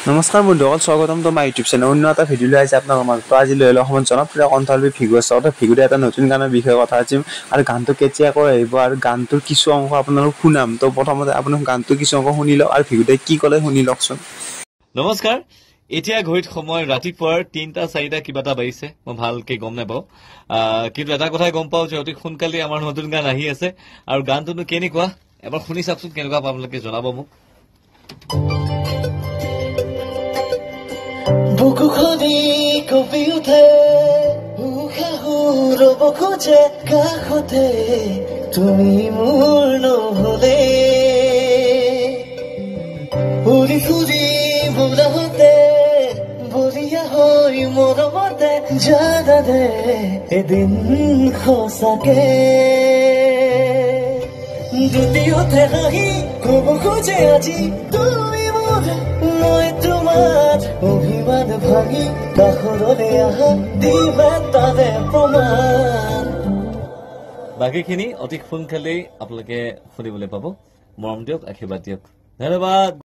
নমস্কাৰ বন্ধুসকল, স্বাগতম তোমাৰ ইউটিউব চেনেল অন্য এটা ভিডিঅ' লৈ আহিছে আপোনালোকৰ মাজত। তো আজি লৈ আহিলোঁ অসমত জনপ্ৰিয় কণ্ঠশিল্পী ভিগু আছে। ভিগুতে এটা নতুন গানৰ বিষয়ে কথা পাতিম আৰু গানটো কেতিয়াকৈ আহিব আৰু গানটোৰ কিছু অংশ আপোনালোক শুনাম। তো প্ৰথমতে আপোনালোক গানটোৰ কিছু অংশ শুনি লওক আৰু ভিগুতে কি ক'লে শুনি লওকচোন। নমস্কাৰ। এতিয়া ঘড়ীত সময় ৰাতিপুৱাৰ ৩টা-৪টা কিবা এটা বাজিছে, মই ভালকে গম নাপাওঁ, কিন্তু এটা কথাই গম পাওঁ যে অতি সোনকালে আমাৰ নতুন গান আহি আছে। আৰু গানটোনো কেনেকুৱা এবাৰ শুনি চাওকচোন, কেনেকুৱা আপোনালোকে জনাব মোক। বুকুখনি কঁপি উঠে, উশাহো ৰব খোজে, কাষতে তুমি মোৰ নহলে, উৰি ফুৰি বোলাহতে বলিয়া হৈ মৰমতে জানা দে এদিন সঁচাকে দ্বিতীয়তে হাঁহি কব খোজে আজি তুমি মোৰ, মই তোমাৰ অভিমান ভাঙি কাষৰলে আহা দিবা তাৰে প্ৰমাণ। বাকীখিনি অতি সোনকালেই আপোনালোকে শুনিবলৈ পাব। মৰম দিয়ক, আশীৰ্বাদ দিয়ক, ধন্যবাদ।